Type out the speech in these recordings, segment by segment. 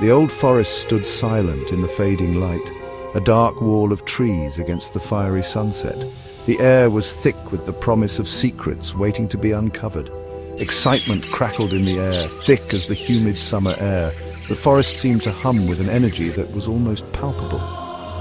the old forest stood silent in the fading light, a dark wall of trees against the fiery sunset. The air was thick with the promise of secrets waiting to be uncovered. Excitement crackled in the air, thick as the humid summer air. The forest seemed to hum with an energy that was almost palpable.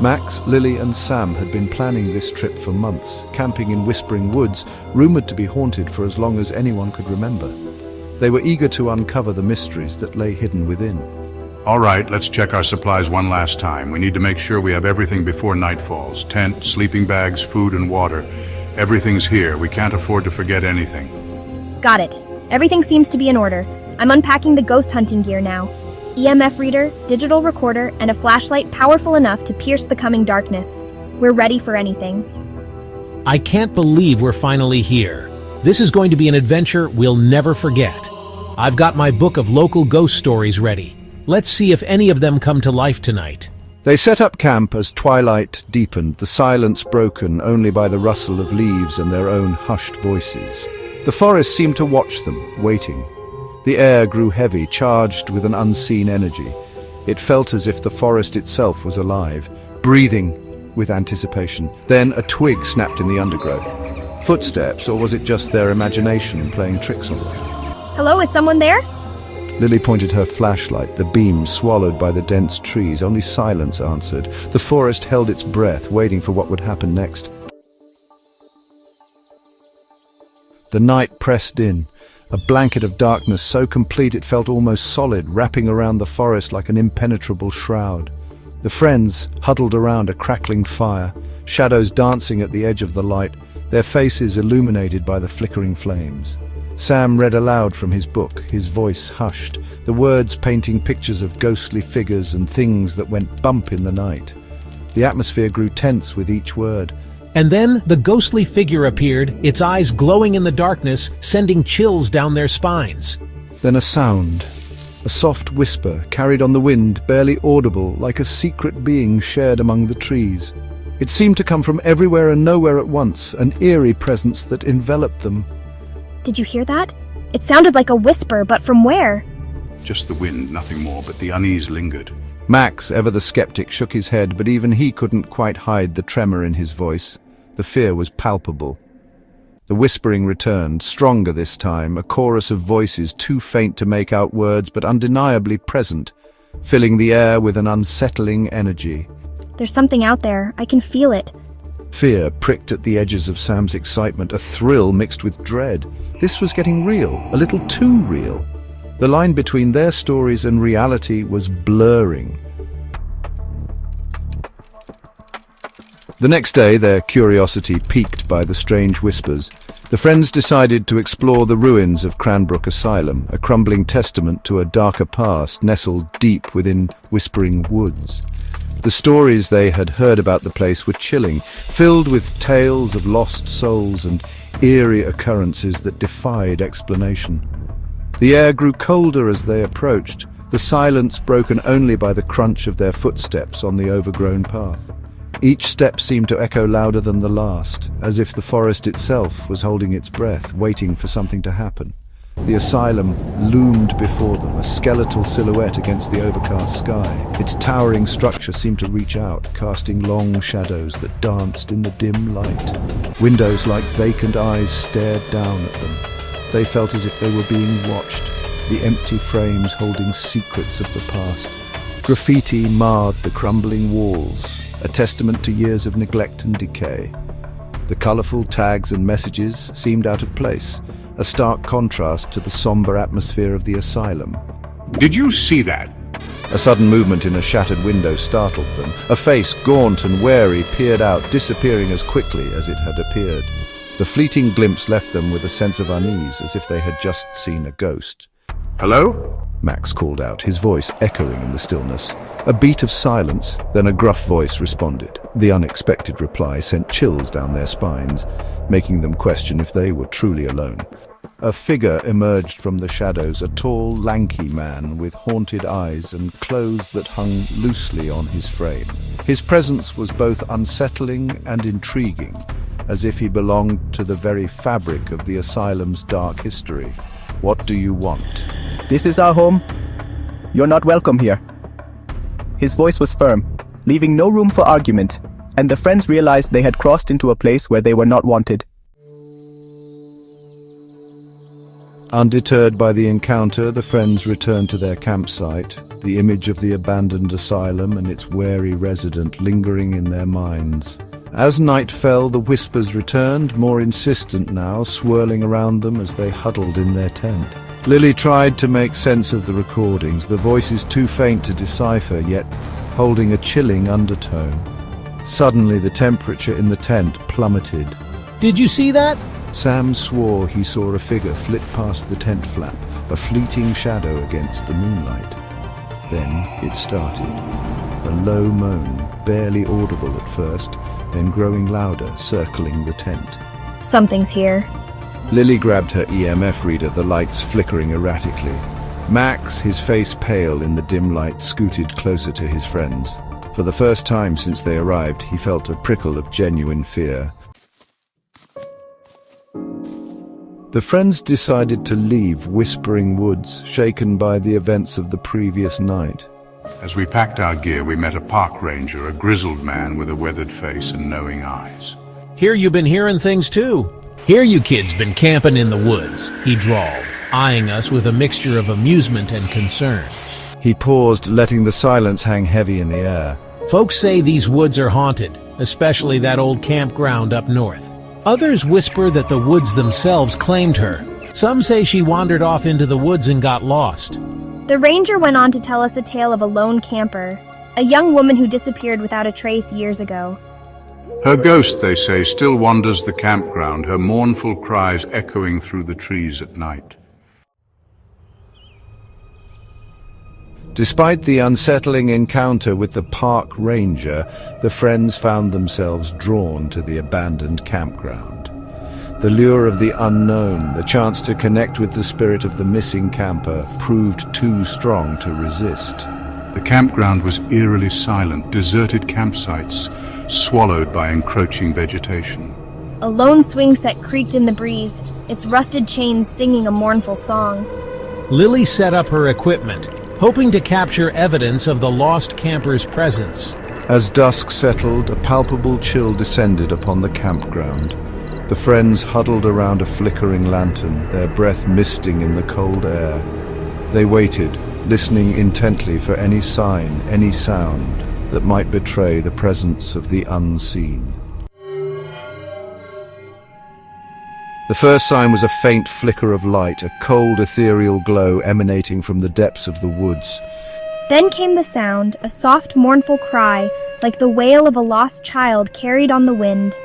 Max, Lily and Sam had been planning this trip for months, camping in Whispering Woods, rumored to be haunted for as long as anyone could remember. They were eager to uncover the mysteries that lay hidden within. All right, let's check our supplies one last time. We need to make sure we have everything before night falls. Tent, sleeping bags, food and water. Everything's here. We can't afford to forget anything. Got it. Everything seems to be in order. I'm unpacking the ghost hunting gear now. EMF reader, digital recorder, and a flashlight powerful enough to pierce the coming darkness. We're ready for anything. I can't believe we're finally here. This is going to be an adventure we'll never forget. I've got my book of local ghost stories ready. Let's see if any of them come to life tonight. They set up camp as twilight deepened, the silence broken only by the rustle of leaves and their own hushed voices. The forest seemed to watch them, waiting. The air grew heavy, charged with an unseen energy. It felt as if the forest itself was alive, breathing with anticipation. Then a twig snapped in the undergrowth. Footsteps, or was it just their imagination playing tricks on them? Hello, is someone there? Lily pointed her flashlight, the beam swallowed by the dense trees. Only silence answered. The forest held its breath, waiting for what would happen next. The night pressed in, a blanket of darkness so complete it felt almost solid, wrapping around the forest like an impenetrable shroud. The friends huddled around a crackling fire, shadows dancing at the edge of the light, their faces illuminated by the flickering flames. Sam read aloud from his book, his voice hushed, the words painting pictures of ghostly figures and things that went bump in the night. The atmosphere grew tense with each word. And then the ghostly figure appeared, its eyes glowing in the darkness, sending chills down their spines. Then a sound, a soft whisper carried on the wind, barely audible, like a secret being shared among the trees. It seemed to come from everywhere and nowhere at once, an eerie presence that enveloped them. Did you hear that? It sounded like a whisper, but from where? Just the wind, nothing more, but the unease lingered. Max, ever the skeptic, shook his head, but even he couldn't quite hide the tremor in his voice. The fear was palpable. The whispering returned, stronger this time, a chorus of voices too faint to make out words but undeniably present, filling the air with an unsettling energy. There's something out there. I can feel it. Fear pricked at the edges of Sam's excitement, a thrill mixed with dread. This was getting real, a little too real. The line between their stories and reality was blurring. The next day, their curiosity piqued by the strange whispers, the friends decided to explore the ruins of Cranbrook Asylum, a crumbling testament to a darker past nestled deep within Whispering Woods. The stories they had heard about the place were chilling, filled with tales of lost souls and eerie occurrences that defied explanation. The air grew colder as they approached, the silence broken only by the crunch of their footsteps on the overgrown path. Each step seemed to echo louder than the last, as if the forest itself was holding its breath, waiting for something to happen. The asylum loomed before them, a skeletal silhouette against the overcast sky. Its towering structure seemed to reach out, casting long shadows that danced in the dim light. Windows like vacant eyes stared down at them. They felt as if they were being watched, the empty frames holding secrets of the past. Graffiti marred the crumbling walls, a testament to years of neglect and decay. The colorful tags and messages seemed out of place, a stark contrast to the somber atmosphere of the asylum. Did you see that? A sudden movement in a shattered window startled them. A face, gaunt and wary, peered out, disappearing as quickly as it had appeared. The fleeting glimpse left them with a sense of unease, as if they had just seen a ghost. Hello? Max called out, his voice echoing in the stillness. A beat of silence, then a gruff voice responded. The unexpected reply sent chills down their spines, making them question if they were truly alone. A figure emerged from the shadows, a tall, lanky man with haunted eyes and clothes that hung loosely on his frame. His presence was both unsettling and intriguing, as if he belonged to the very fabric of the asylum's dark history. What do you want? This is our home. You're not welcome here. His voice was firm, leaving no room for argument, and the friends realized they had crossed into a place where they were not wanted. Undeterred by the encounter, the friends returned to their campsite, the image of the abandoned asylum and its wary resident lingering in their minds. As night fell, the whispers returned, more insistent now, swirling around them as they huddled in their tent. Lily tried to make sense of the recordings, the voices too faint to decipher, yet holding a chilling undertone. Suddenly, the temperature in the tent plummeted. Did you see that? Sam swore he saw a figure flit past the tent flap, a fleeting shadow against the moonlight. Then it started. A low moan, barely audible at first, then growing louder, circling the tent. Something's here. Lily grabbed her EMF reader, the lights flickering erratically. Max, his face pale in the dim light, scooted closer to his friends. For the first time since they arrived, he felt a prickle of genuine fear. The friends decided to leave Whispering Woods, shaken by the events of the previous night. As we packed our gear, we met a park ranger, a grizzled man with a weathered face and knowing eyes. Hear you been hearing things too. Hear you kids been camping in the woods, he drawled, eyeing us with a mixture of amusement and concern. He paused, letting the silence hang heavy in the air. Folks say these woods are haunted, especially that old campground up north. Others whisper that the woods themselves claimed her. Some say she wandered off into the woods and got lost. The ranger went on to tell us a tale of a lone camper, a young woman who disappeared without a trace years ago. Her ghost, they say, still wanders the campground, her mournful cries echoing through the trees at night. Despite the unsettling encounter with the park ranger, the friends found themselves drawn to the abandoned campground. The lure of the unknown, the chance to connect with the spirit of the missing camper, proved too strong to resist. The campground was eerily silent, deserted campsites, swallowed by encroaching vegetation. A lone swing set creaked in the breeze, its rusted chains singing a mournful song. Lily set up her equipment, hoping to capture evidence of the lost camper's presence. As dusk settled, a palpable chill descended upon the campground. The friends huddled around a flickering lantern, their breath misting in the cold air. They waited, listening intently for any sign, any sound that might betray the presence of the unseen. The first sign was a faint flicker of light, a cold, ethereal glow emanating from the depths of the woods. Then came the sound, a soft, mournful cry, like the wail of a lost child carried on the wind.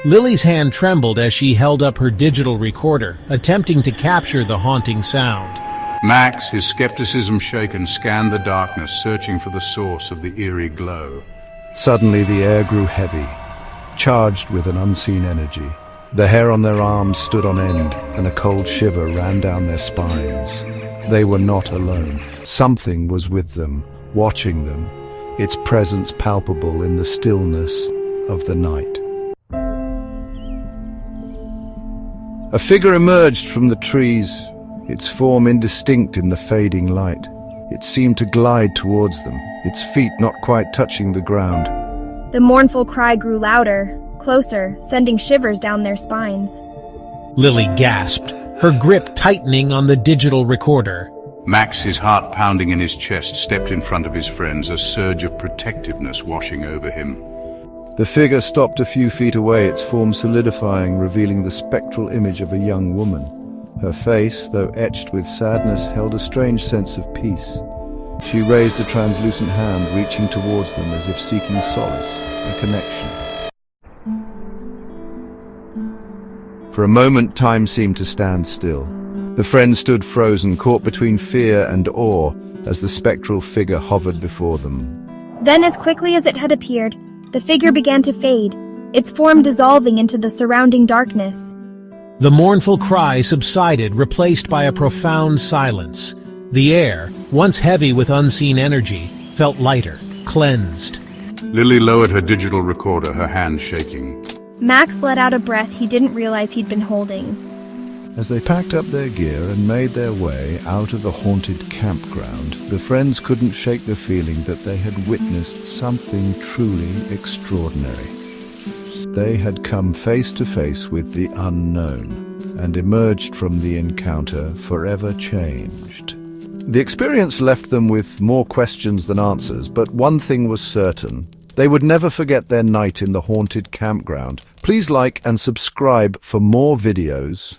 Lily's hand trembled as she held up her digital recorder, attempting to capture the haunting sound. Max, his skepticism shaken, scanned the darkness, searching for the source of the eerie glow. Suddenly the air grew heavy, charged with an unseen energy. The hair on their arms stood on end, and a cold shiver ran down their spines. They were not alone. Something was with them, watching them, its presence palpable in the stillness of the night. A figure emerged from the trees, its form indistinct in the fading light. It seemed to glide towards them, its feet not quite touching the ground. The mournful cry grew louder, closer, sending shivers down their spines. Lily gasped, her grip tightening on the digital recorder. Max, his heart pounding in his chest, stepped in front of his friends, a surge of protectiveness washing over him. The figure stopped a few feet away, its form solidifying, revealing the spectral image of a young woman. Her face, though etched with sadness, held a strange sense of peace. She raised a translucent hand, reaching towards them as if seeking solace, a connection. For a moment, time seemed to stand still. The friends stood frozen, caught between fear and awe, as the spectral figure hovered before them. Then, as quickly as it had appeared, the figure began to fade, its form dissolving into the surrounding darkness. The mournful cry subsided, replaced by a profound silence. The air, once heavy with unseen energy, felt lighter, cleansed. Lily lowered her digital recorder, her hand shaking. Max let out a breath he didn't realize he'd been holding. As they packed up their gear and made their way out of the haunted campground, the friends couldn't shake the feeling that they had witnessed something truly extraordinary. They had come face to face with the unknown and emerged from the encounter forever changed. The experience left them with more questions than answers, but one thing was certain. They would never forget their night in the haunted campground. Please like and subscribe for more videos.